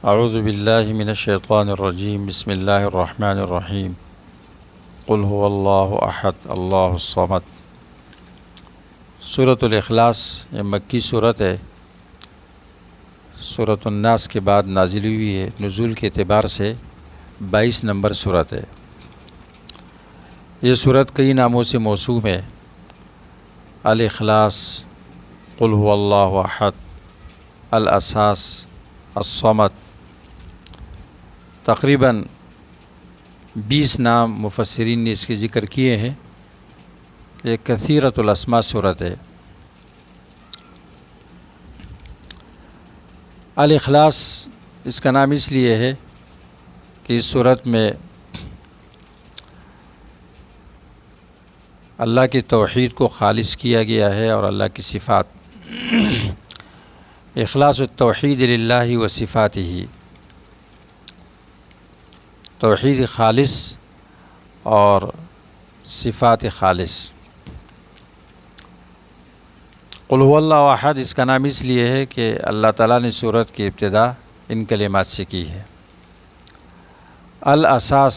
اعوذ باللہ من الشیطان الرجیم بسم اللہ الرحمن الرحیم قل هو اللہ احد اللہ الصمد۔ سورۃ الاخلاص یہ مکی صورت ہے، سورۃ الناس کے بعد نازل ہوئی ہے۔ نزول کے اعتبار سے 22 نمبر صورت ہے۔ یہ صورت کئی ناموں سے موسوم ہے: الاخلاص، قل هو اللہ احد، الاساس، الصمد۔ تقریباً 20 نام مفسرین نے اس کے ذکر کیے ہیں۔ یہ کثیرۃ الاسماء صورت ہے۔ الاخلاص اس کا نام اس لیے ہے کہ اس صورت میں اللہ کی توحید کو خالص کیا گیا ہے اور اللہ کی صفات، اخلاص التوحید للہ و صفاتہ، توحید خالص اور صفات خالص۔ قل هو اللہ احد اس کا نام اس لیے ہے کہ اللہ تعالیٰ نے سورت کی ابتدا ان کلمات سے کی ہے۔ الاساس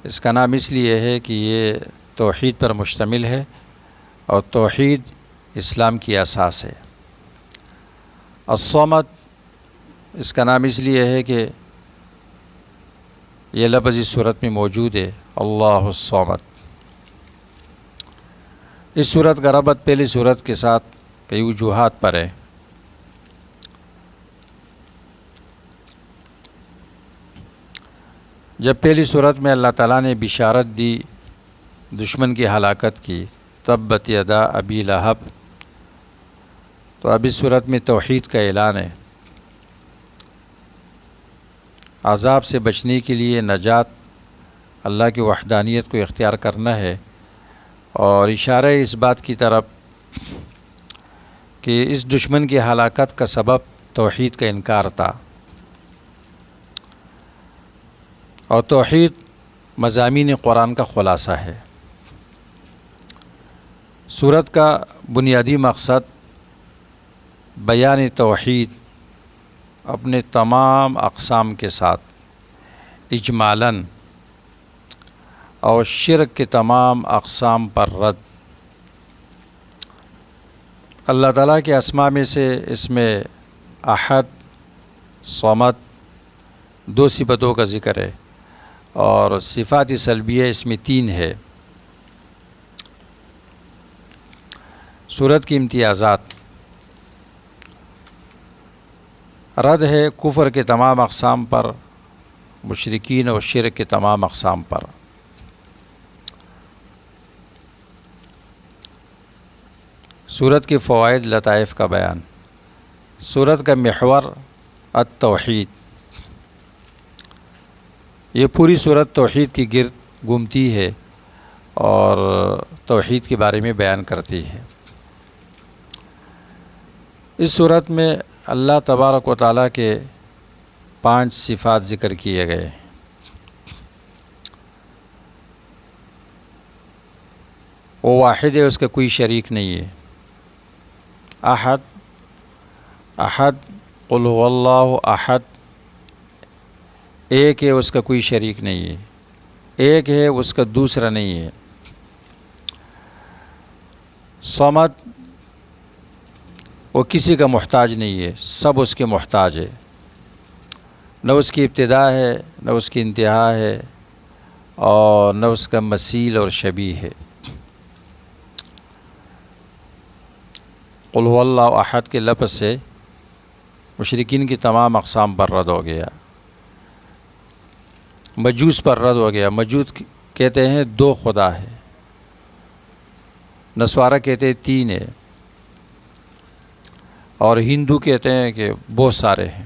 اس کا نام اس لیے ہے کہ یہ توحید پر مشتمل ہے اور توحید اسلام کی اساس ہے۔ الصمد اس کا نام اس لیے ہے کہ یہ لفظ اس صورت میں موجود ہے، اللہ الصمد۔ اس صورت کا ربط پہلی صورت کے ساتھ کئی وجوہات پر ہے۔ جب پہلی صورت میں اللہ تعالیٰ نے بشارت دی دشمن کی ہلاکت کی، تبت یدا ابی لہب، تو اب اس صورت میں توحید کا اعلان ہے۔ عذاب سے بچنے کے لیے نجات اللہ کی وحدانیت کو اختیار کرنا ہے، اور اشارہ اس بات کی طرف کہ اس دشمن کی ہلاکت کا سبب توحید کا انکار تھا، اور توحید مضامین قرآن کا خلاصہ ہے۔ سورت کا بنیادی مقصد بیان توحید اپنے تمام اقسام کے ساتھ اجمالاً اور شرک کے تمام اقسام پر رد۔ اللہ تعالیٰ کے اسماء میں سے اس میں احد، صمد 2 صفتوں کا ذکر ہے، اور صفات سلبیہ اس میں 3 ہے۔ سورت کی امتیازات: رد ہے کفر کے تمام اقسام پر، مشرکین اور شرک کے تمام اقسام پر۔ سورت کے فوائد، لطائف کا بیان۔ سورت کا محور التوحید، یہ پوری سورت توحید کی گرد گھومتی ہے اور توحید کے بارے میں بیان کرتی ہے۔ اس سورت میں اللہ تبارک و تعالیٰ کے 5 صفات ذکر کیے گئے ہیں۔ وہ واحد ہے، اس کا کوئی شریک نہیں ہے۔ احد، احد، قل هو اللہ احد، ایک ہے، اس کا کوئی شریک نہیں ہے، ایک ہے، اس کا دوسرا نہیں ہے۔ صمد، وہ کسی کا محتاج نہیں ہے، سب اس کے محتاج ہے، نہ اس کی ابتدا ہے نہ اس کی انتہا ہے، اور نہ اس کا مثیل اور شبیہ ہے۔ قل هو اللہ احد کے لفظ سے مشرکین کی تمام اقسام پر رد ہو گیا، مجوس پر رد ہو گیا۔ مجوس کہتے ہیں 2 خدا ہے، نصارہ کہتے ہیں 3 ہے، اور ہندو کہتے ہیں کہ بہت سارے ہیں۔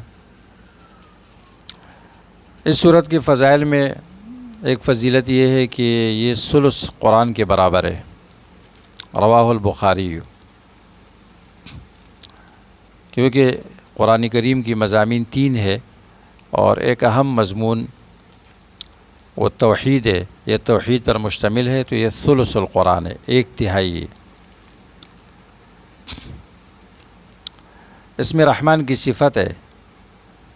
اس صورت کے فضائل میں ایک فضیلت یہ ہے کہ یہ ثلث قرآن کے برابر ہے، رواہ البخاری، کیونکہ قرآن کریم کی مضامین 3 ہے اور ایک اہم مضمون وہ توحید ہے، یہ توحید پر مشتمل ہے، تو یہ ثلث القرآن ہے، 1/3 ہے۔ اس میں رحمان کی صفت ہے،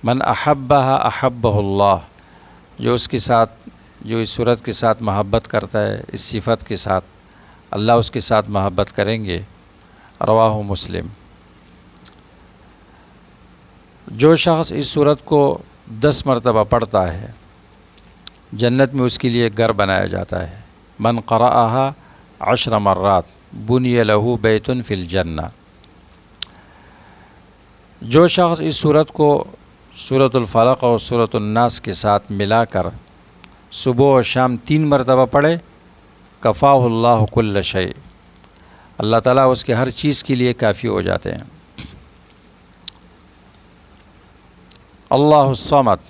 من احبہ احبہ اللہ، جو اس کے ساتھ، جو اس صورت کے ساتھ محبت کرتا ہے، اس صفت کے ساتھ، اللہ اس کے ساتھ محبت کریں گے۔ رواہ مسلم۔ جو شخص اس صورت کو 10 مرتبہ پڑھتا ہے جنت میں اس کے لیے گھر بنایا جاتا ہے۔ من قرأہا 10 مرات بنی لہ بیت فی الجنہ۔ جو شخص اس صورت کو سورۃ الفلق اور سورۃ الناس کے ساتھ ملا کر صبح و شام 3 مرتبہ پڑھے، کفاہ اللہ کل شیء، اللہ تعالیٰ اس کے ہر چیز کے لیے کافی ہو جاتے ہیں۔ اللہ الصمد،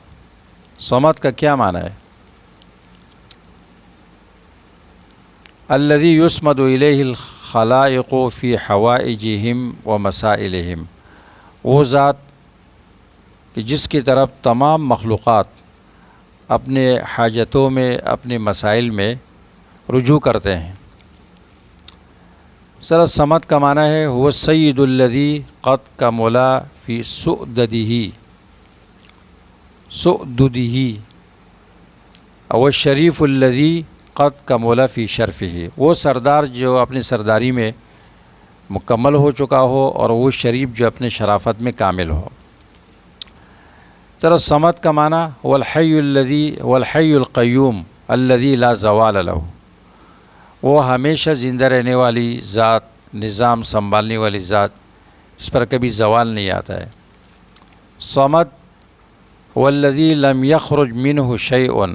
صمد کا کیا معنی ہے؟ الذی یصمد الیہ الخلائق فی حوائجہم و مسائلہم، وہ ذات کہ جس کی طرف تمام مخلوقات اپنے حاجتوں میں، اپنے مسائل میں رجوع کرتے ہیں۔ سر صمد کا معنی ہے هو السید الذی قد کمل فی سؤددہ او الشریف الذی قد کمل فی شرفہ، وہ سردار جو اپنی سرداری میں مکمل ہو چکا ہو، اور وہ شریف جو اپنے شرافت میں کامل ہو۔ صمد کا معنی هو الحی القیوم الذی لا زوال لہ، وہ ہمیشہ زندہ رہنے والی ذات، نظام سنبھالنے والی ذات، اس پر کبھی زوال نہیں آتا ہے۔ صمد هو الذی لم یخرج منہ شیء،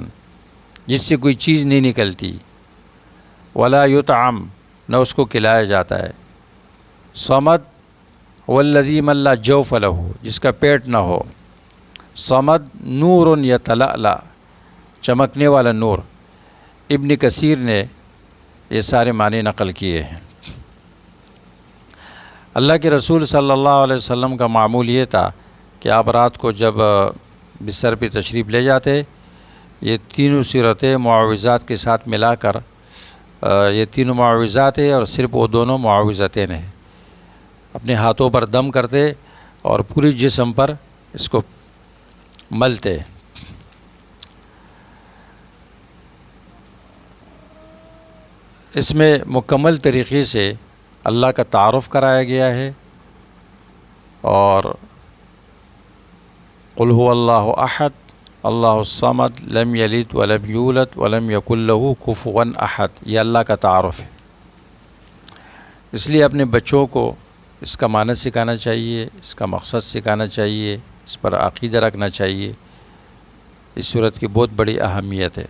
جس سے کوئی چیز نہیں نکلتی، ولا یطعم، نہ اس کو کھلایا جاتا ہے۔ صمد هو الذی من لا جوف لہ، جس کا پیٹ نہ ہو۔ صمد نور یتلألأ، چمکنے والا نور۔ ابن کثیر نے یہ سارے معنی نقل کیے ہیں۔ اللہ کے رسول صلی اللہ علیہ وسلم کا معمول یہ تھا کہ آپ رات کو جب بستر پہ تشریف لے جاتے، یہ تینوں صورتیں معوذات کے ساتھ ملا کر، یہ تینوں معوذات ہیں اور صرف وہ دونوں معوذتین ہیں، اپنے ہاتھوں پر دم کرتے اور پوری جسم پر اس کو ملتے۔ اس میں مکمل طریقے سے اللہ کا تعارف کرایا گیا ہے، اور قل هو اللہ احد اللہ الصمد لم یلد ولم یولد ولم یکن لہ کفوا احد، یہ اللہ کا تعارف ہے۔ اس لیے اپنے بچوں کو اس کا معنی سکھانا چاہیے، اس کا مقصد سکھانا چاہیے، اس پر عقیدہ رکھنا چاہیے۔ اس صورت کی بہت بڑی اہمیت ہے۔